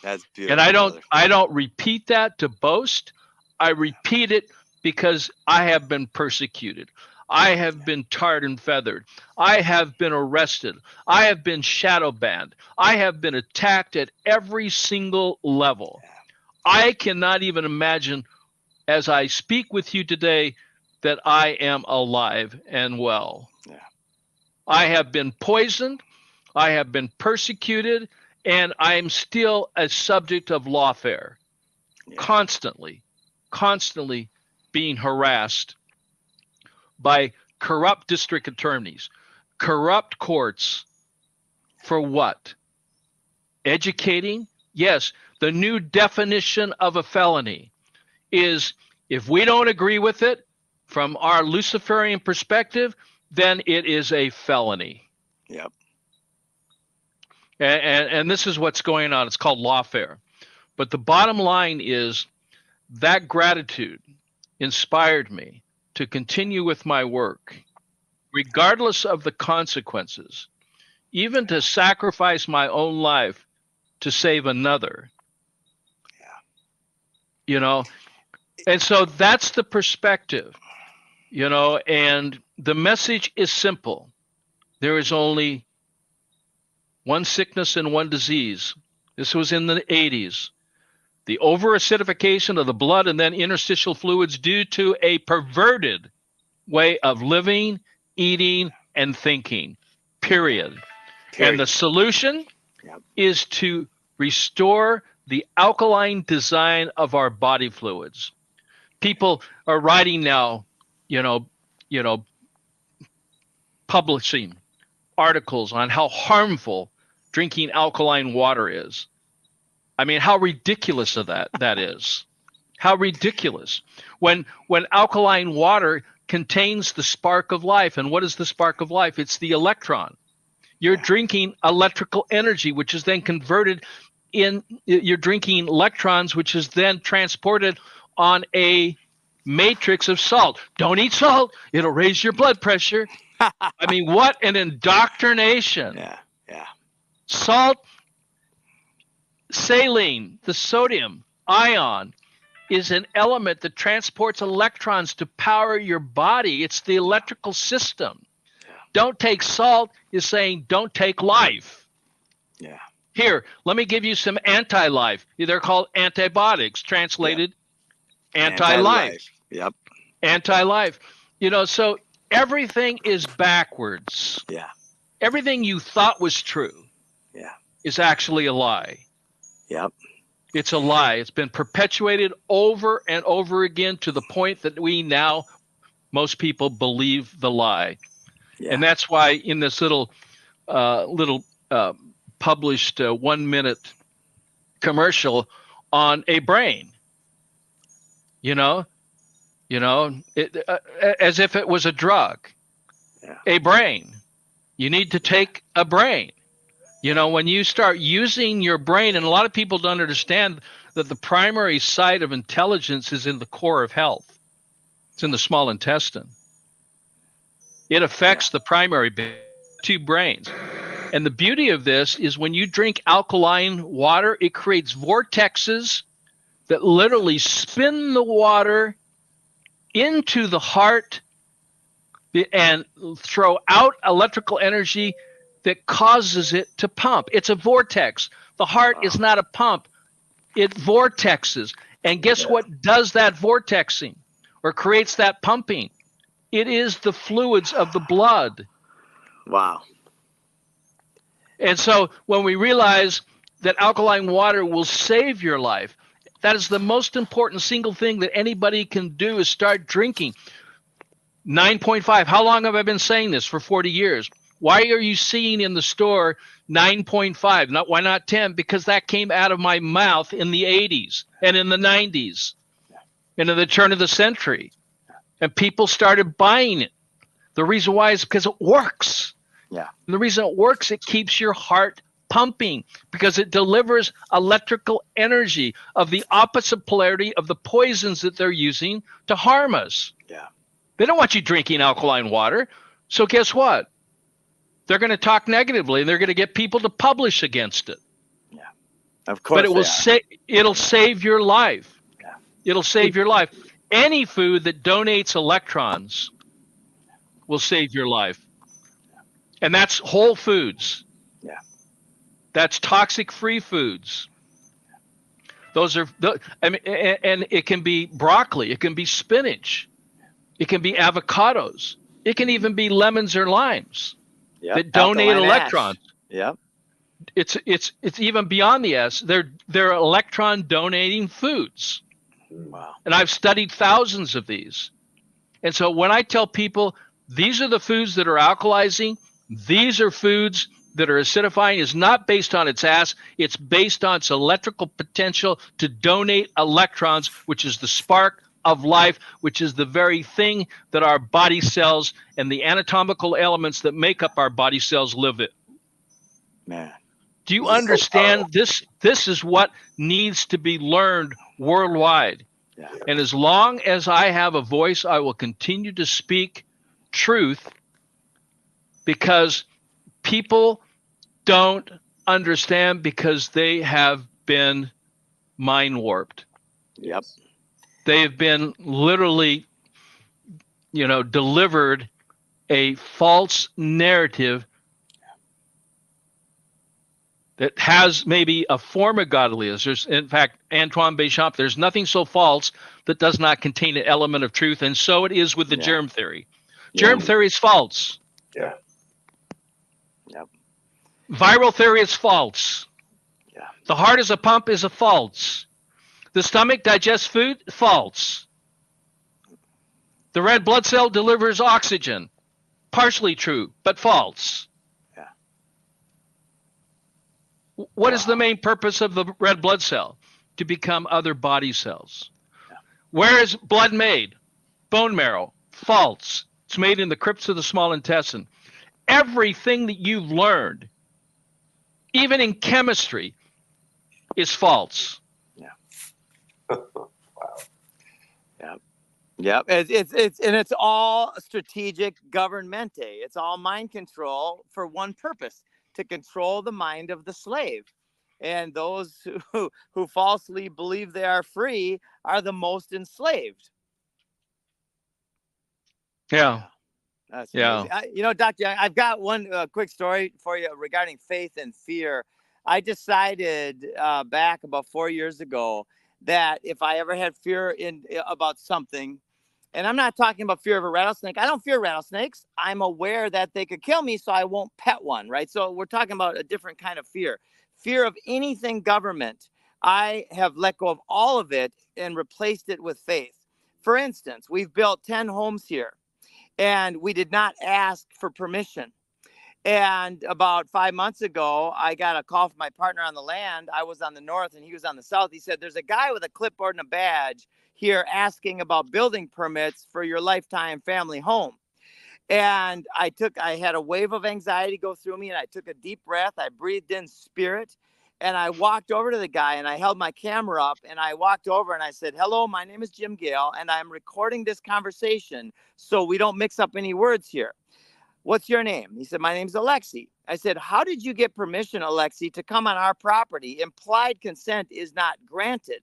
That's beautiful. And I don't repeat that to boast. I repeat it because I have been persecuted. I have been tarred and feathered. I have been arrested. I have been shadow banned. I have been attacked at every single level. I cannot even imagine, as I speak with you today, that I am alive and well. Yeah. I have been poisoned. I have been persecuted, and I am still a subject of lawfare. Yeah. Constantly being harassed by corrupt district attorneys, corrupt courts. For what? Educating? Yes. The new definition of a felony is, if we don't agree with it from our Luciferian perspective, then it is a felony. Yep. And this is what's going on. It's called lawfare. But the bottom line is that gratitude inspired me to continue with my work, regardless of the consequences, even to sacrifice my own life to save another. Yeah. And so that's the perspective, and the message is simple. There is only one sickness and one disease. This was in the 80s. The overacidification of the blood and then interstitial fluids due to a perverted way of living, eating, and thinking, period. And the solution is to restore the alkaline design of our body fluids. People are writing now, publishing articles on how harmful drinking alkaline water is. I mean, how ridiculous that is. How ridiculous. When alkaline water contains the spark of life. And what is the spark of life? It's the electron. You're drinking electrical energy, which is then converted you're drinking electrons, which is then transported on a matrix of salt. Don't eat salt. It'll raise your blood pressure. I mean, what an indoctrination. Yeah. Salt, saline, the sodium ion, is an element that transports electrons to power your body. It's the electrical system. Yeah. Don't take salt is saying don't take life. Yeah. Here, let me give you some anti-life. They're called antibiotics, translated anti-life. Yep. Anti-life. So everything is backwards. Yeah. Everything you thought was true is actually a lie. Yep. It's a lie. It's been perpetuated over and over again to the point that most people believe the lie. Yeah. And that's why in this little published 1-minute commercial on a brain, as if it was a drug, a brain. You need to take a brain. When you start using your brain, and a lot of people don't understand that the primary site of intelligence is in the core of health. It's in the small intestine. It affects the primary two brains. And the beauty of this is when you drink alkaline water, it creates vortexes that literally spin the water into the heart and throw out electrical energy that causes it to pump. It's a vortex. The heart is not a pump. It vortexes. And guess what does that vortexing or creates that pumping? It is the fluids of the blood. Wow. And so when we realize that alkaline water will save your life, that is the most important single thing that anybody can do is start drinking. 9.5. How long have I been saying this? For 40 years. Why are you seeing in the store 9.5? Why not 10? Because that came out of my mouth in the 80s and in the 90s and in the turn of the century. And people started buying it. The reason why is because it works. Yeah. And the reason it works, it keeps your heart pumping because it delivers electrical energy of the opposite polarity of the poisons that they're using to harm us. Yeah. They don't want you drinking alkaline water. So guess what? They're going to talk negatively and they're going to get people to publish against it. Yeah. Of course. But it will it'll save your life. Yeah. It'll save your life. Any food that donates electrons will save your life. And that's whole foods. Yeah. That's toxic-free foods. Those are, and it can be broccoli. It can be spinach. It can be avocados. It can even be lemons or limes that donate Alkaline electrons. Yep. It's even beyond the S. They're electron donating foods. Wow. And I've studied thousands of these. And so when I tell people these are the foods that are alkalizing, these are foods that are acidifying, is not based on its ass. It's based on its electrical potential to donate electrons, which is the spark of life, which is the very thing that our body cells and the anatomical elements that make up our body cells live in. Man. Do you understand this? This is what needs to be learned worldwide. Yeah. And as long as I have a voice, I will continue to speak truth because people don't understand because they have been mind warped. Yep. They have been literally, delivered a false narrative that has maybe a form of godliness. There's, in fact, Antoine Béchamp, there's nothing so false that does not contain an element of truth. And so it is with the germ theory. Germ theory is false. Yeah. Yep. Viral theory is false. Yeah. The heart is a pump is a false. The stomach digests food, false. The red blood cell delivers oxygen, partially true, but false. Yeah. What is the main purpose of the red blood cell? To become other body cells. Yeah. Where is blood made? Bone marrow, false. It's made in the crypts of the small intestine. Everything that you've learned, even in chemistry, is false. Wow. Yep. It's all strategic governmente. It's all mind control for one purpose, to control the mind of the slave. And those who falsely believe they are free are the most enslaved. Yeah. That's Yeah. amazing. Dr. Young, I've got one quick story for you regarding faith and fear. I decided back about 4 years ago that if I ever had fear about something, and I'm not talking about fear of a rattlesnake. I don't fear rattlesnakes. I'm aware that they could kill me, so I won't pet one, right? So we're talking about a different kind of fear. Fear of anything government. I have let go of all of it and replaced it with faith. For instance, we've built 10 homes here, and we did not ask for permission. And about 5 months ago, I got a call from my partner on the land. I was on the north and he was on the south. He said, there's a guy with a clipboard and a badge here asking about building permits for your lifetime family home. And I had a wave of anxiety go through me, and I took a deep breath. I breathed in spirit, and I walked over to the guy, and I held my camera up, and I walked over and I said, hello, my name is Jim Gale, and I'm recording this conversation so we don't mix up any words here. What's your name? He said, my name's Alexi. I said, how did you get permission, Alexi, to come on our property? Implied consent is not granted.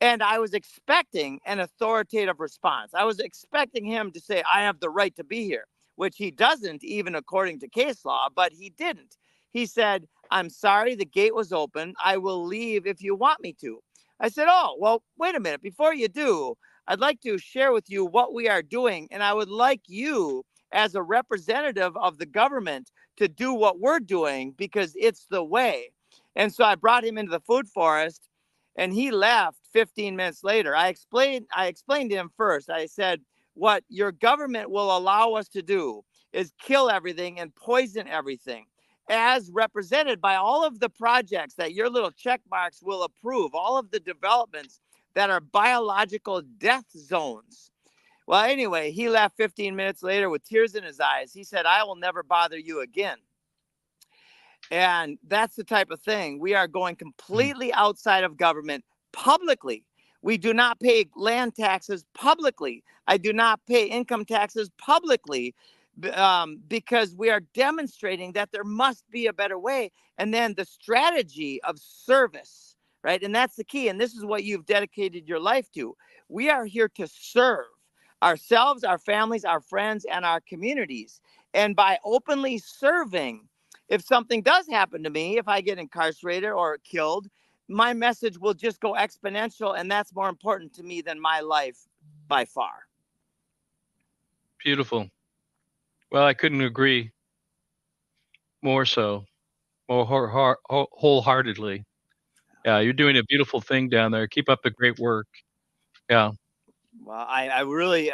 And I was expecting an authoritative response. I was expecting him to say, I have the right to be here, which he doesn't, even according to case law, but he didn't. He said, I'm sorry, the gate was open. I will leave if you want me to. I said, oh, well, wait a minute. Before you do, I'd like to share with you what we are doing. And I would like you, as a representative of the government, to do what we're doing because it's the way. And so I brought him into the food forest and he left 15 minutes later. I explained to him first. I said, what your government will allow us to do is kill everything and poison everything, as represented by all of the projects that your little check marks will approve, all of the developments that are biological death zones. Well, anyway, he left 15 minutes later with tears in his eyes. He said, I will never bother you again. And that's the type of thing. We are going completely outside of government publicly. We do not pay land taxes publicly. I do not pay income taxes publicly, because we are demonstrating that there must be a better way. And then the strategy of service, right? And that's the key. And this is what you've dedicated your life to. We are here to serve ourselves, our families, our friends, and our communities. And by openly serving, if something does happen to me, if I get incarcerated or killed, my message will just go exponential. And that's more important to me than my life by far. Beautiful. Well, I couldn't agree more so, more wholeheartedly. Yeah, you're doing a beautiful thing down there. Keep up the great work. Yeah. Well, I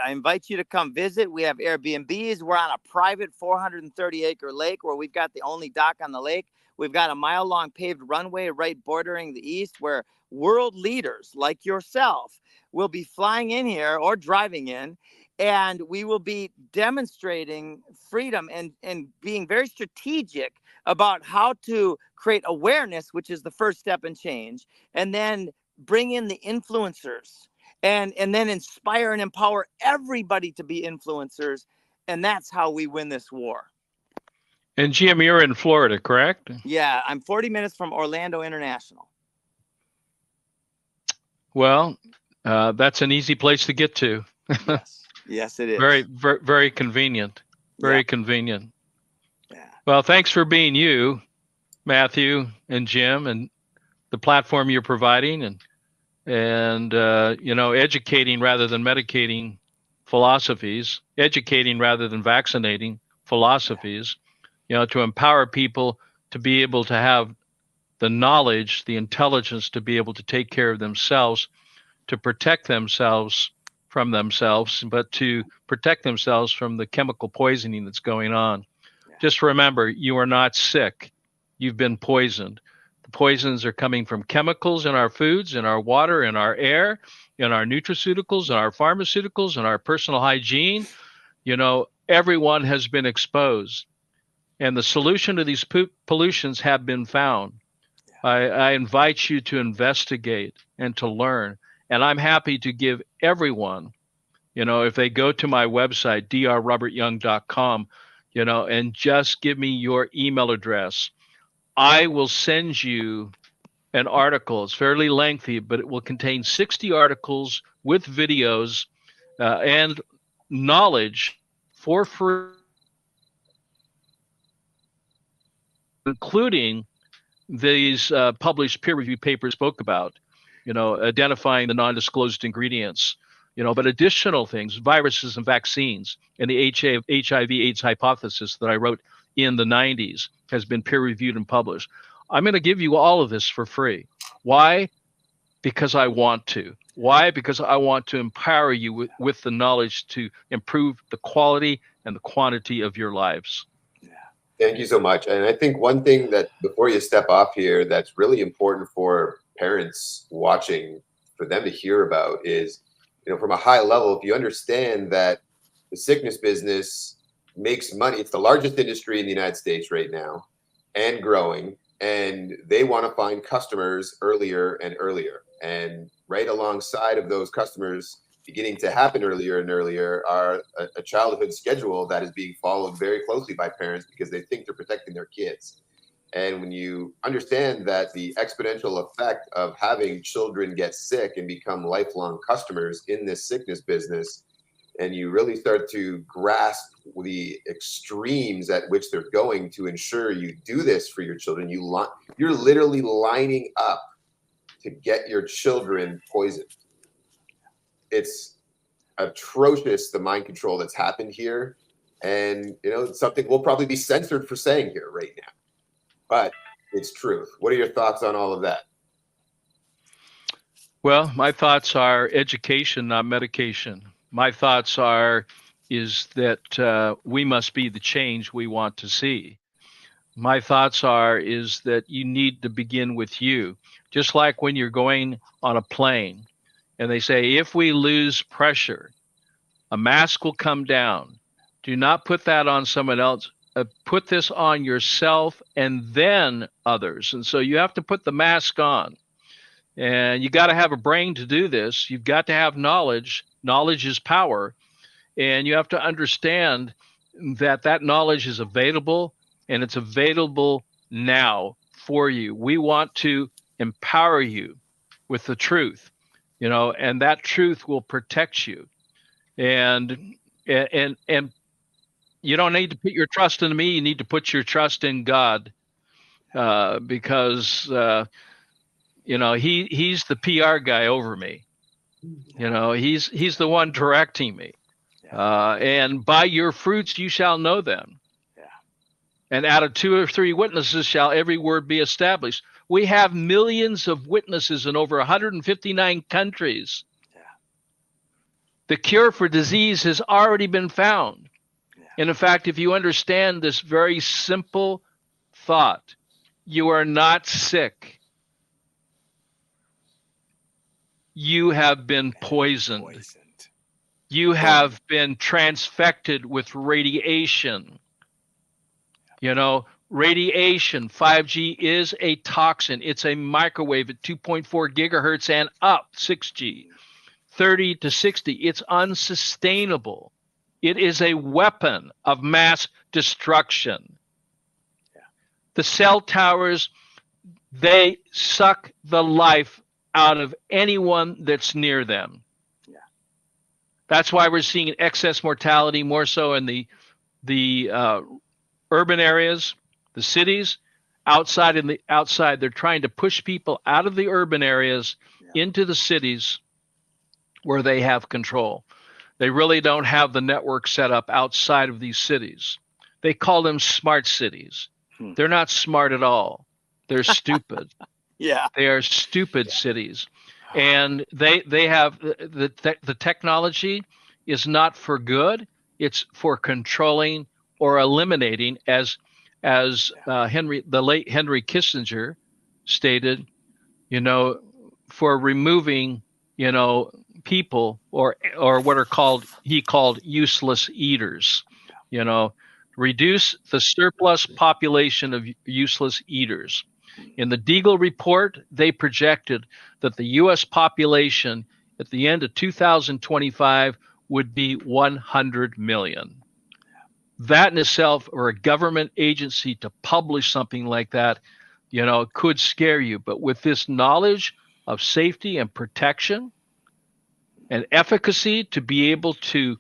invite you to come visit. We have Airbnbs. We're on a private 430-acre lake where we've got the only dock on the lake. We've got a mile-long paved runway right bordering the east where world leaders like yourself will be flying in here or driving in, and we will be demonstrating freedom and being very strategic about how to create awareness, which is the first step in change, and then bring in the influencers and then inspire and empower everybody to be influencers. And that's how we win this war. And Jim, you're in Florida, correct? Yeah, I'm 40 minutes from Orlando International. Well, that's an easy place to get to. Yes, it is. Very convenient. Very convenient. Yeah. Well, thanks for being you, Matthew and Jim, and the platform you're providing, and educating rather than medicating philosophies, educating rather than vaccinating philosophies, to empower people to be able to have the knowledge, the intelligence to be able to take care of themselves, to protect themselves from themselves, but to protect themselves from the chemical poisoning that's going on. Just remember, you are not sick. You've been poisoned. The poisons are coming from chemicals in our foods, in our water, in our air, in our nutraceuticals, in our pharmaceuticals, in our personal hygiene. Everyone has been exposed. And the solution to these pollutions have been found. I invite you to investigate and to learn. And I'm happy to give everyone, if they go to my website, drrobertyoung.com, and just give me your email address, I will send you an article. It's fairly lengthy, but it will contain 60 articles with videos and knowledge for free, including these published peer-reviewed papers spoke about, identifying the non-disclosed ingredients, but additional things, viruses and vaccines, and the HIV/AIDS hypothesis that I wrote in the 90s has been peer-reviewed and published. I'm going to give you all of this for free. Why? Because I want to. Why? Because I want to empower you with the knowledge to improve the quality and the quantity of your lives. Thank you so much. And I think one thing that before you step off here that's really important for parents watching, for them to hear about is, from a high level, if you understand that the sickness business makes money, it's the largest industry in the United States right now and growing, and they want to find customers earlier and earlier. And right alongside of those customers beginning to happen earlier and earlier are a childhood schedule that is being followed very closely by parents because they think they're protecting their kids. And when you understand that the exponential effect of having children get sick and become lifelong customers in this sickness business, and you really start to grasp the extremes at which they're going to ensure you do this for your children, you're literally lining up to get your children poisoned. It's atrocious, the mind control that's happened here. And, you know, it's something we'll probably be censored for saying here right now, but it's truth. What are your thoughts on all of that? Well, my thoughts are education, not medication. My thoughts is that we must be the change we want to see. My thoughts is that you need to begin with you. Just like when you're going on a plane and they say, if we lose pressure, a mask will come down. Do not put that on someone else. Put this on yourself and then others. And so you have to put the mask on. And you got to have a brain to do this. You've got to have knowledge. Knowledge is power. And you have to understand that that knowledge is available, and it's available now for you. We want to empower you with the truth, you know, and that truth will protect you. And you don't need to put your trust in me. You need to put your trust in God, because you know, he's the PR guy over me. You know, he's the one directing me. And by your fruits you shall know them. Yeah. And out of 2 or 3 witnesses shall every word be established. We have millions of witnesses in over 159 countries. Yeah. The cure for disease has already been found. Yeah. And in fact, if you understand this very simple thought, you are not sick. You have been poisoned. You have been transfected with radiation. You know, radiation, 5G is a toxin. It's a microwave at 2.4 gigahertz and up, 6G, 30 to 60. It's unsustainable. It is a weapon of mass destruction. Yeah. The cell towers, they suck the life out of anyone that's near them. Yeah. That's why we're seeing excess mortality more so in the urban areas, the cities. Outside they're trying to push people out of the urban areas into the cities where they have control. They really don't have the network set up outside of these cities. They call them smart cities. They're not smart at all. They're stupid. Yeah. They are stupid cities. And they have the technology is not for good. It's for controlling or eliminating, as the late Henry Kissinger stated, you know, for removing, you know, people or what he called useless eaters, you know, reduce the surplus population of useless eaters. In the Deagle report, they projected that the U.S. population at the end of 2025 would be 100 million. That in itself, or a government agency to publish something like that, you know, could scare you. But with this knowledge of safety and protection and efficacy to be able to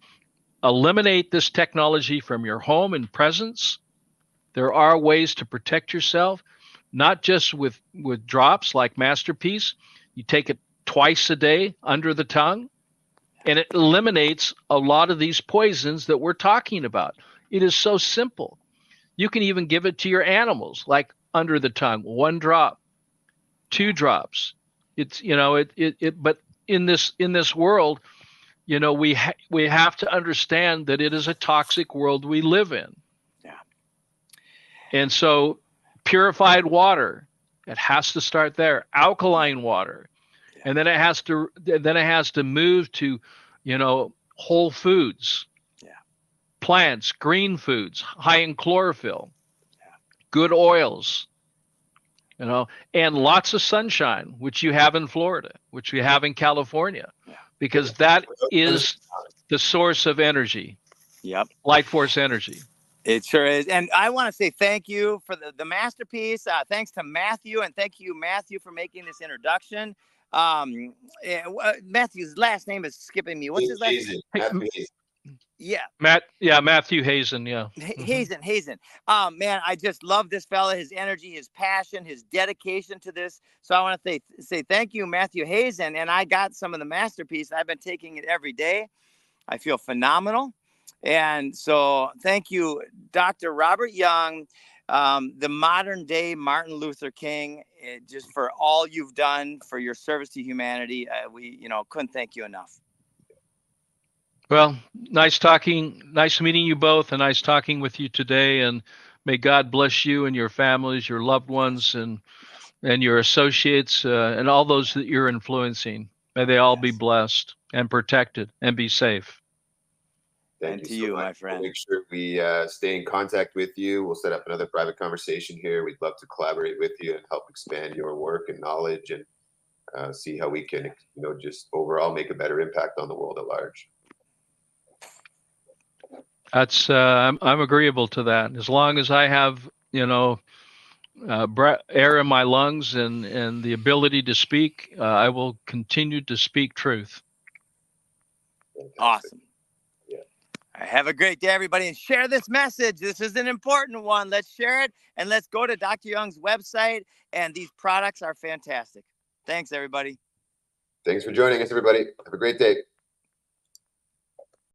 eliminate this technology from your home and presence, there are ways to protect yourself. Not just with drops like MasterPeace. You take it twice a day under the tongue, and it eliminates a lot of these poisons that we're talking about. It is so simple. You can even give it to your animals, like under the tongue, 1 drop, 2 drops. It's, you know, but in this world, you know, we have to understand that it is a toxic world we live in. Yeah. And so purified water, it has to start there. Alkaline water, and then it has to move to, you know, whole foods, plants, green foods, high in chlorophyll, good oils, you know, and lots of sunshine, which you have in Florida, which we have in California, because that is the source of energy. Yep, light force energy. It sure is. And I want to say thank you for the MasterPeace. Thanks to Matthew, and thank you, Matthew, for making this introduction. Matthew's last name is skipping me. What's his last name? Yeah. Matthew Hazen. Yeah. Hazen. Man, I just love this fella, his energy, his passion, his dedication to this. So I want to say thank you, Matthew Hazen. And I got some of the MasterPeace. I've been taking it every day. I feel phenomenal. And so thank you, Dr. Robert Young, the modern day Martin Luther King, just for all you've done for your service to humanity. We couldn't thank you enough. Well, nice meeting you both, and nice talking with you today. And may God bless you and your families, your loved ones, and your associates, and all those that you're influencing. May they all be blessed and protected and be safe. Thank and you to so you, much. my friend. We'll make sure we stay in contact with you. We'll set up another private conversation here. We'd love to collaborate with you and help expand your work and knowledge, and see how we can, just overall make a better impact on the world at large. That's I'm agreeable to that. As long as I have air in my lungs and the ability to speak, I will continue to speak truth. Fantastic. Awesome. Yeah. Have a great day, everybody, and share this message. This is an important one. Let's share it, and let's go to Dr. Young's website. And these products are fantastic. Thanks, everybody. Thanks for joining us, everybody. Have a great day.